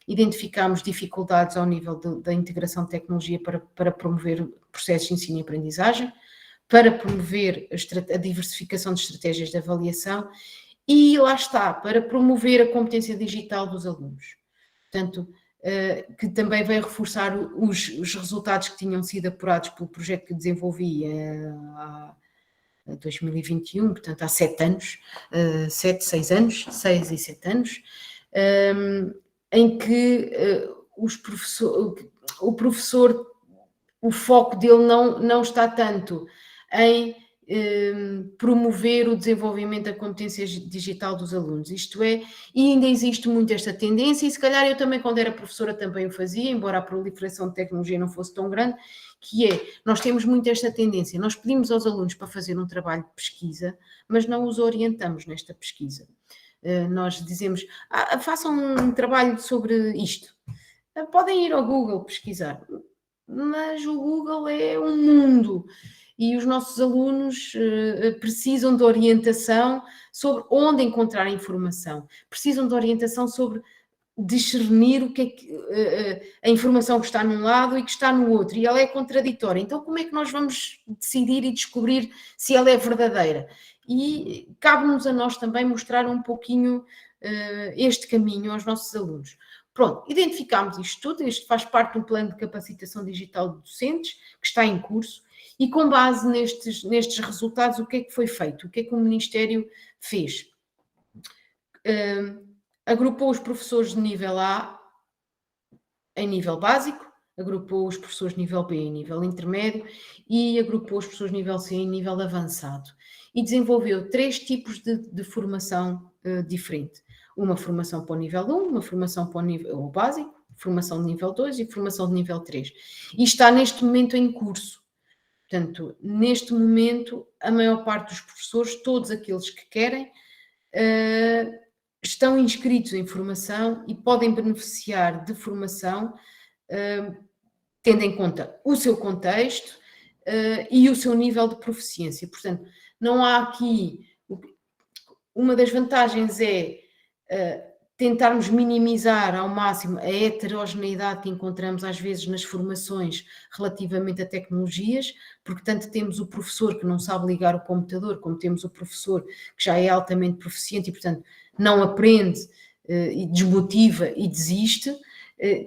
S2: Identificámos dificuldades ao nível da integração de tecnologia para promover processos de ensino e aprendizagem, para promover a diversificação de estratégias de avaliação e, lá está, para promover a competência digital dos alunos. Portanto, que também veio reforçar os resultados que tinham sido apurados pelo projeto que desenvolvi 2021, portanto há 7 anos, 6 e 7 anos, em que o professor, o foco dele não está tanto em promover o desenvolvimento da competência digital dos alunos, isto é, e ainda existe muito esta tendência, e se calhar eu também, quando era professora, também o fazia, embora a proliferação de tecnologia não fosse tão grande, que é, nós temos muito esta tendência, nós pedimos aos alunos para fazer um trabalho de pesquisa, mas não os orientamos nesta pesquisa. Nós dizemos, façam um trabalho sobre isto, podem ir ao Google pesquisar, mas o Google é um mundo e os nossos alunos precisam de orientação sobre onde encontrar a informação, precisam de orientação sobre discernir o que é que a informação que está num lado e que está no outro, e ela é contraditória. Então, como é que nós vamos decidir e descobrir se ela é verdadeira? E cabe-nos a nós também mostrar um pouquinho este caminho aos nossos alunos. Pronto, identificámos isto tudo, isto faz parte do plano de capacitação digital de docentes, que está em curso, e com base nestes resultados, o que é que foi feito? O que é que o Ministério fez? Agrupou os professores de nível A em nível básico, agrupou os professores de nível B em nível intermédio e agrupou os professores de nível C em nível avançado. E desenvolveu 3 tipos de formação diferente. Uma formação para o nível 1, uma formação para o nível básico, formação de nível 2 e formação de nível 3. E está neste momento em curso. Portanto, neste momento, a maior parte dos professores, todos aqueles que querem, estão inscritos em formação e podem beneficiar de formação, tendo em conta o seu contexto e o seu nível de proficiência. Portanto, não há aqui... Uma das vantagens é tentarmos minimizar ao máximo a heterogeneidade que encontramos às vezes nas formações relativamente a tecnologias, porque tanto temos o professor que não sabe ligar o computador, como temos o professor que já é altamente proficiente e, portanto, não aprende e desmotiva e desiste.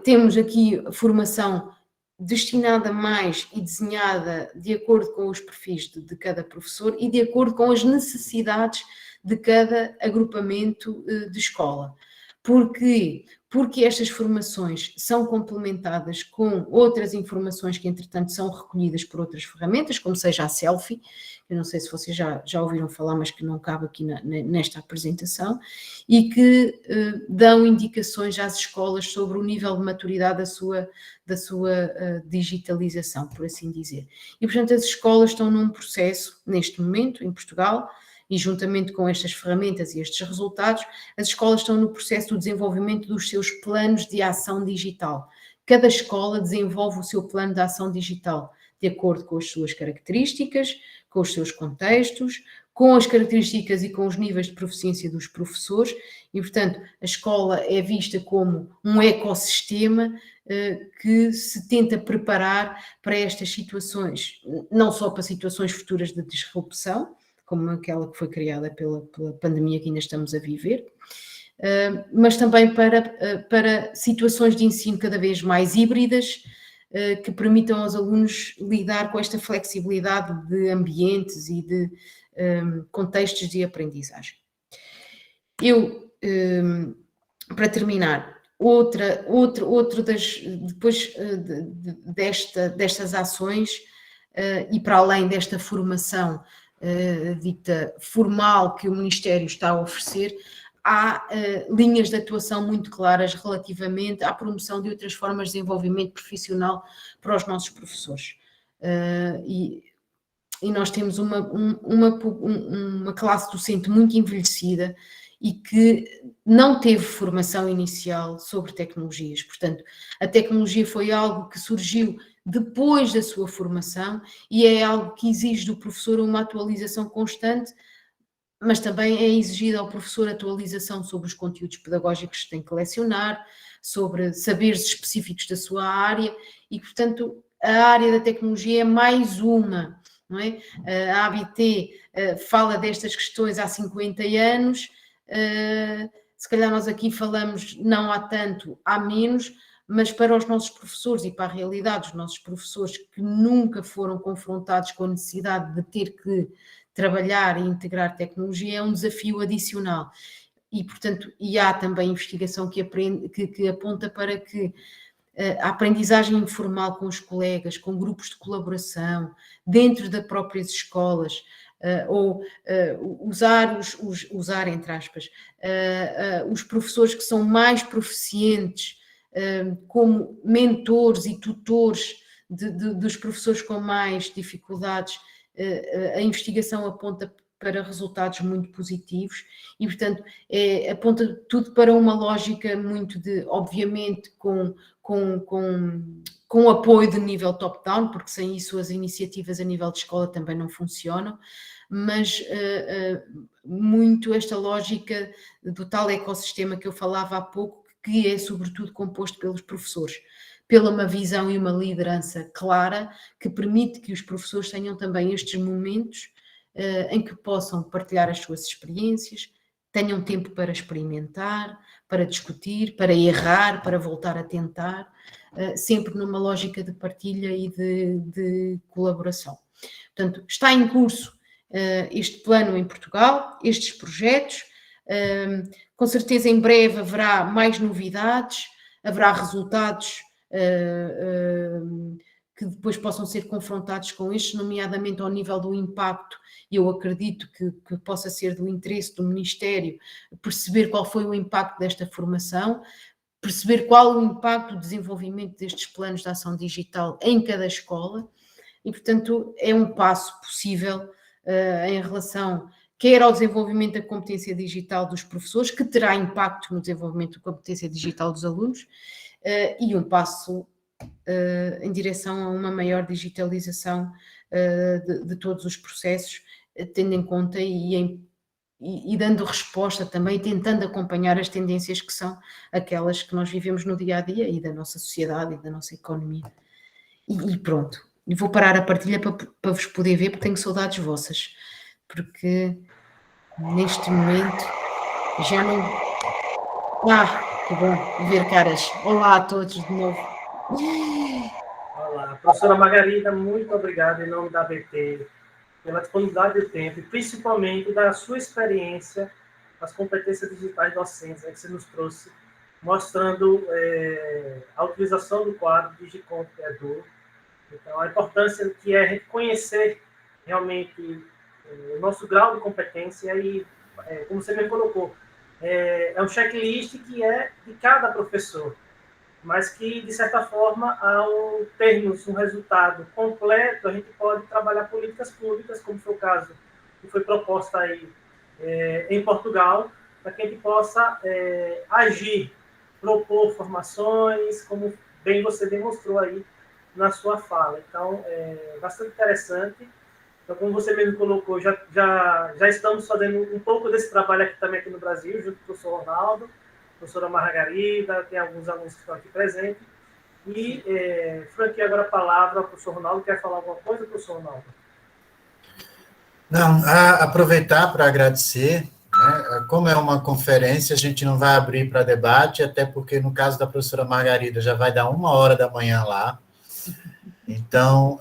S2: Temos aqui formação destinada mais e desenhada de acordo com os perfis de cada professor e de acordo com as necessidades de cada agrupamento de escola. Porquê? Porque estas formações são complementadas com outras informações que, entretanto, são recolhidas por outras ferramentas, como seja a Selfie, eu não sei se vocês já ouviram falar, mas que não cabe aqui nesta apresentação, e que dão indicações às escolas sobre o nível de maturidade da sua digitalização, por assim dizer. E, portanto, as escolas estão num processo, neste momento, em Portugal, e juntamente com estas ferramentas e estes resultados, as escolas estão no processo do desenvolvimento dos seus planos de ação digital. Cada escola desenvolve o seu plano de ação digital de acordo com as suas características, com os seus contextos, com as características e com os níveis de proficiência dos professores e, portanto, a escola é vista como um ecossistema que se tenta preparar para estas situações, não só para situações futuras de disrupção, como aquela que foi criada pela pandemia que ainda estamos a viver, mas também para situações de ensino cada vez mais híbridas, que permitam aos alunos lidar com esta flexibilidade de ambientes e de contextos de aprendizagem. Para terminar, depois destas ações e para além desta formação dita formal que o Ministério está a oferecer, há linhas de atuação muito claras relativamente à promoção de outras formas de desenvolvimento profissional para os nossos professores. E nós temos uma classe docente muito envelhecida e que não teve formação inicial sobre tecnologias. Portanto, a tecnologia foi algo que surgiu depois da sua formação e é algo que exige do professor uma atualização constante, mas também é exigida ao professor atualização sobre os conteúdos pedagógicos que tem que lecionar, sobre saberes específicos da sua área e, portanto, a área da tecnologia é mais uma, não é? A ABT fala destas questões há 50 anos, se calhar nós aqui falamos não há tanto, há menos, mas para os nossos professores e para a realidade dos nossos professores que nunca foram confrontados com a necessidade de ter que trabalhar e integrar tecnologia é um desafio adicional. E, portanto, há também investigação que aponta para que a aprendizagem informal com os colegas, com grupos de colaboração, dentro das próprias escolas, ou usar, entre aspas, os professores que são mais proficientes como mentores e tutores dos professores com mais dificuldades, a investigação aponta para resultados muito positivos e, portanto, aponta tudo para uma lógica muito obviamente, com apoio de nível top-down, porque sem isso as iniciativas a nível de escola também não funcionam, mas muito esta lógica do tal ecossistema que eu falava há pouco, que é sobretudo composto pelos professores, pela uma visão e uma liderança clara, que permite que os professores tenham também estes momentos em que possam partilhar as suas experiências, tenham tempo para experimentar, para discutir, para errar, para voltar a tentar, sempre numa lógica de partilha e de colaboração. Portanto, está em curso este plano em Portugal, estes projetos, com certeza em breve haverá mais novidades, haverá resultados que depois possam ser confrontados com estes, nomeadamente ao nível do impacto. Eu acredito que possa ser do interesse do Ministério perceber qual foi o impacto desta formação, perceber qual o impacto do desenvolvimento destes planos de ação digital em cada escola e, portanto, é um passo possível em relação quer ao desenvolvimento da competência digital dos professores, que terá impacto no desenvolvimento da competência digital dos alunos, e um passo em direção a uma maior digitalização de todos os processos, tendo em conta e dando resposta também, tentando acompanhar as tendências que são aquelas que nós vivemos no dia-a-dia e da nossa sociedade e da nossa economia. E pronto, vou parar a partilha para vos poder ver, porque tenho saudades vossas, porque neste momento já não... que bom ver caras. Olá a todos de novo.
S1: Olá, professora Margarida, muito obrigado em nome da ABT pela disponibilidade de tempo e principalmente da sua experiência, as competências digitais docentes que você nos trouxe, mostrando a utilização do quadro Digicomp Edu. Então, a importância que é reconhecer realmente o nosso grau de competência e, como você me colocou, é um checklist que é de cada professor, mas que, de certa forma, ao termos um resultado completo, a gente pode trabalhar políticas públicas, como foi o caso que foi proposta aí em Portugal, para que a gente possa agir, propor formações, como bem você demonstrou aí na sua fala. Então, é bastante interessante. Então, como você mesmo colocou, já estamos fazendo um pouco desse trabalho aqui também aqui no Brasil, junto com o professor Ronaldo, professora Margarida, tem alguns alunos que estão aqui presentes. E franquei agora a palavra ao professor Ronaldo. Quer falar alguma coisa, professor Ronaldo?
S3: Não, aproveitar para agradecer, né? Como é uma conferência, a gente não vai abrir para debate, até porque no caso da professora Margarida já vai dar 1h da manhã lá. Então,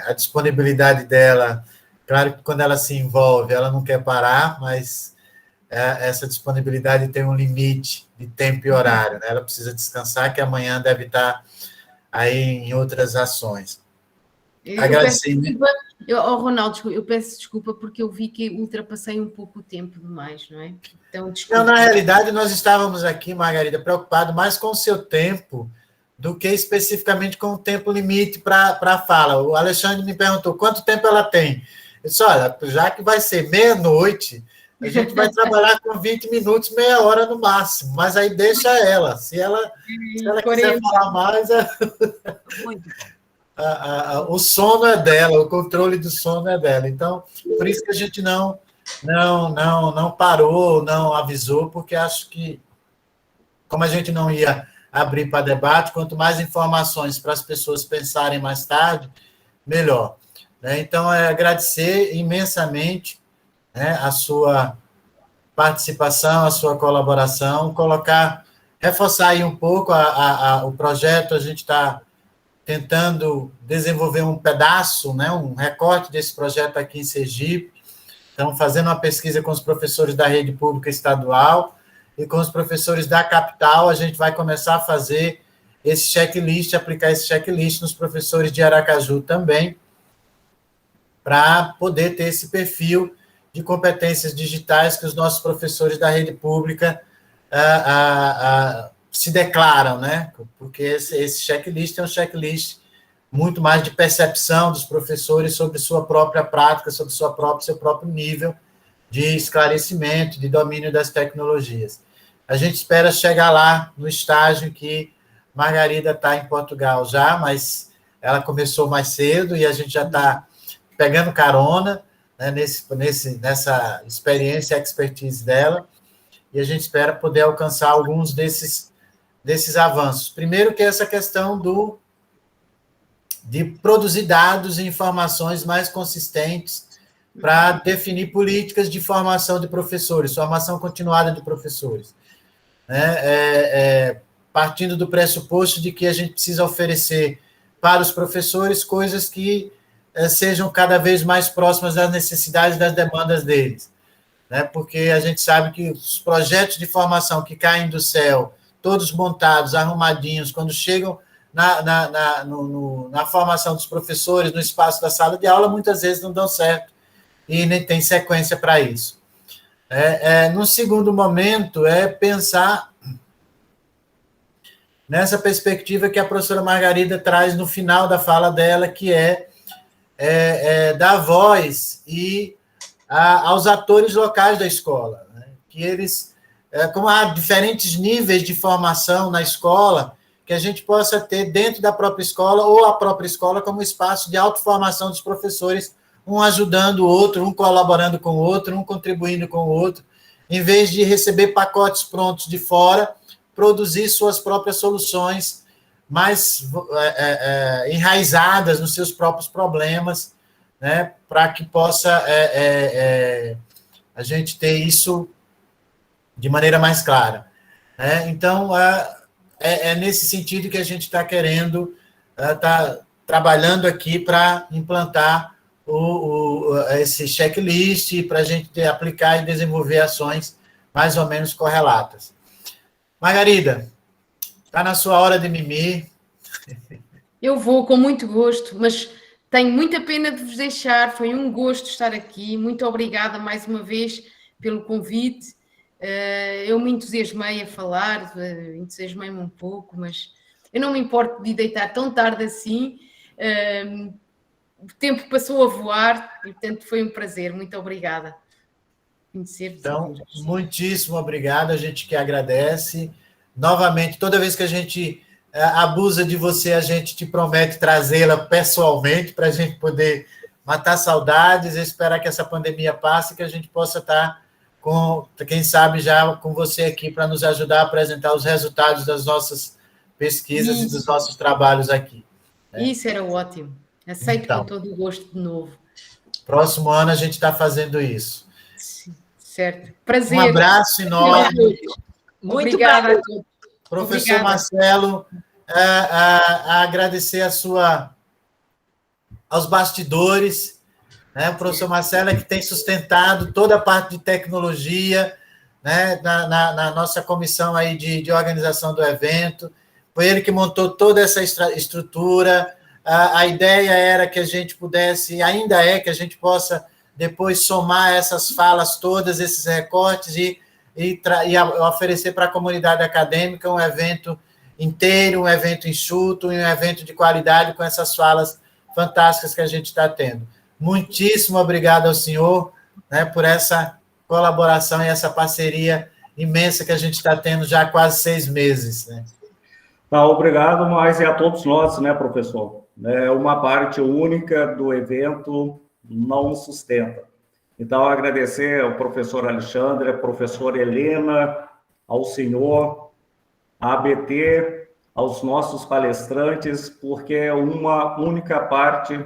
S3: a disponibilidade dela, claro que quando ela se envolve, ela não quer parar, mas essa disponibilidade tem um limite de tempo e horário, né? Ela precisa descansar, que amanhã deve estar aí em outras ações. Agradecer.
S2: Ronaldo, eu peço desculpa porque eu vi que ultrapassei um pouco o tempo demais, não é? Então, desculpa.
S3: Não, na realidade, nós estávamos aqui, Margarida, preocupados mais com o seu tempo do que especificamente com o tempo limite para a fala. O Alexandre me perguntou quanto tempo ela tem. Eu disse, olha, já que vai ser meia-noite, a gente vai trabalhar com 20 minutos, meia hora no máximo, mas aí deixa ela. Se ela quiser falar mais... Muito bom. O sono é dela, o controle do sono é dela. Então, por isso que a gente não parou, não avisou, porque acho que, como a gente não ia abrir para debate, quanto mais informações para as pessoas pensarem mais tarde, melhor. Então, agradecer imensamente, né, a sua participação, a sua colaboração, reforçar aí um pouco o projeto. A gente está tentando desenvolver um pedaço, né, um recorte desse projeto aqui em Sergipe. Então, fazendo uma pesquisa com os professores da rede pública estadual e com os professores da capital, a gente vai começar a fazer esse checklist, aplicar esse checklist nos professores de Aracaju também, para poder ter esse perfil de competências digitais que os nossos professores da rede pública se declaram, né? Porque esse checklist é um checklist muito mais de percepção dos professores sobre sua própria prática, sobre seu próprio nível de esclarecimento, de domínio das tecnologias. A gente espera chegar lá no estágio que Margarida está em Portugal já, mas ela começou mais cedo e a gente já está pegando carona, né, nessa experiência, expertise dela, e a gente espera poder alcançar alguns desses avanços. Primeiro que é essa questão de produzir dados e informações mais consistentes para definir políticas de formação de professores, formação continuada de professores. Né? Partindo do pressuposto de que a gente precisa oferecer para os professores coisas que sejam cada vez mais próximas das necessidades e das demandas deles. Né? Porque a gente sabe que os projetos de formação que caem do céu, todos montados, arrumadinhos, quando chegam na formação dos professores, no espaço da sala de aula, muitas vezes não dão certo e nem tem sequência para isso. No segundo momento, pensar nessa perspectiva que a professora Margarida traz no final da fala dela, que dar voz aos atores locais da escola, né? Que eles, como há diferentes níveis de formação na escola, que a gente possa ter dentro da própria escola ou a própria escola como espaço de autoformação dos professores, um ajudando o outro, um colaborando com o outro, um contribuindo com o outro, em vez de receber pacotes prontos de fora, produzir suas próprias soluções mais enraizadas nos seus próprios problemas, né, para que possa a gente ter isso de maneira mais clara. Então, nesse sentido que a gente está querendo, está trabalhando aqui para implantar esse checklist, para a gente aplicar e desenvolver ações mais ou menos correlatas. Margarida, está na sua hora de mimir.
S2: Eu vou, com muito gosto, mas tenho muita pena de vos deixar, foi um gosto estar aqui, muito obrigada mais uma vez pelo convite. Eu me entusiasmei a falar, entusiasmei-me um pouco, mas eu não me importo de deitar tão tarde assim. O tempo passou a voar e, portanto, foi um prazer. Muito obrigada.
S3: Então, muitíssimo obrigado, a gente que agradece. Novamente, toda vez que a gente abusa de você, a gente te promete trazê-la pessoalmente para a gente poder matar saudades e esperar que essa pandemia passe e que a gente possa estar quem sabe já com você aqui para nos ajudar a apresentar os resultados das nossas pesquisas e dos nossos trabalhos aqui.
S2: Né? Isso era ótimo. Aceito com todo o gosto de novo.
S3: Próximo ano a gente está fazendo isso.
S2: Certo. Prazer.
S3: Um abraço enorme.
S2: Muito obrigada a todos.
S3: Professor Obrigada. Marcelo, agradecer aos bastidores, né? O professor Marcelo é que tem sustentado toda a parte de tecnologia, né? na nossa comissão aí de organização do evento. Foi ele que montou toda essa estrutura. A ideia era que a gente pudesse, ainda é que a gente possa depois somar essas falas todas, esses recortes e oferecer para a comunidade acadêmica um evento inteiro, um evento enxuto, um evento de qualidade com essas falas fantásticas que a gente está tendo. Muitíssimo obrigado ao senhor, né, por essa colaboração e essa parceria imensa que a gente está tendo já há quase 6 meses. Né?
S4: Obrigado, mas a todos nós, né, professor? Uma parte única do evento não sustenta. Então, agradecer ao professor Alexandre, à professora Helena, ao senhor, à ABT, aos nossos palestrantes, porque uma única parte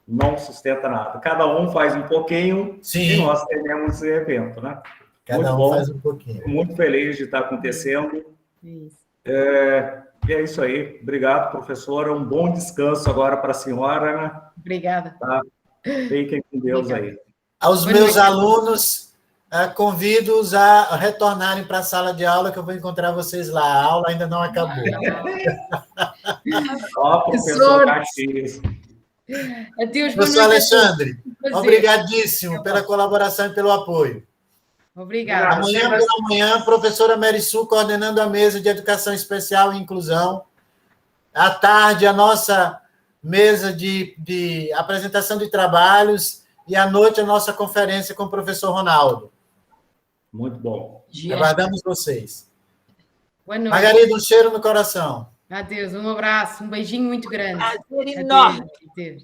S4: não sustenta nada. Cada um faz um pouquinho. Sim. E nós teremos esse evento, né?
S3: Cada
S4: muito
S3: um
S4: bom,
S3: faz um pouquinho.
S4: Muito feliz de estar acontecendo.
S2: Isso.
S4: E é isso aí. Obrigado, professora. Um bom descanso agora para a senhora, né?
S2: Obrigada.
S4: Tá? Fiquem com Deus aí.
S3: Aos meus alunos, convido-os a retornarem para a sala de aula, que eu vou encontrar vocês lá. A aula ainda não acabou.
S4: Ó, professor Caxias.
S2: Adeus,
S3: Professor Alexandre, obrigadíssimo pela colaboração e pelo apoio.
S2: Obrigada.
S3: Amanhã pela manhã, professora Merisu coordenando a mesa de Educação Especial e Inclusão. À tarde, a nossa mesa de apresentação de trabalhos e à noite a nossa conferência com o professor Ronaldo.
S4: Muito bom.
S3: Aguardamos vocês.
S2: Boa noite.
S3: Margarida, um cheiro no coração.
S2: Adeus, um abraço, um beijinho muito grande.
S5: Prazer enorme.
S2: Adeus.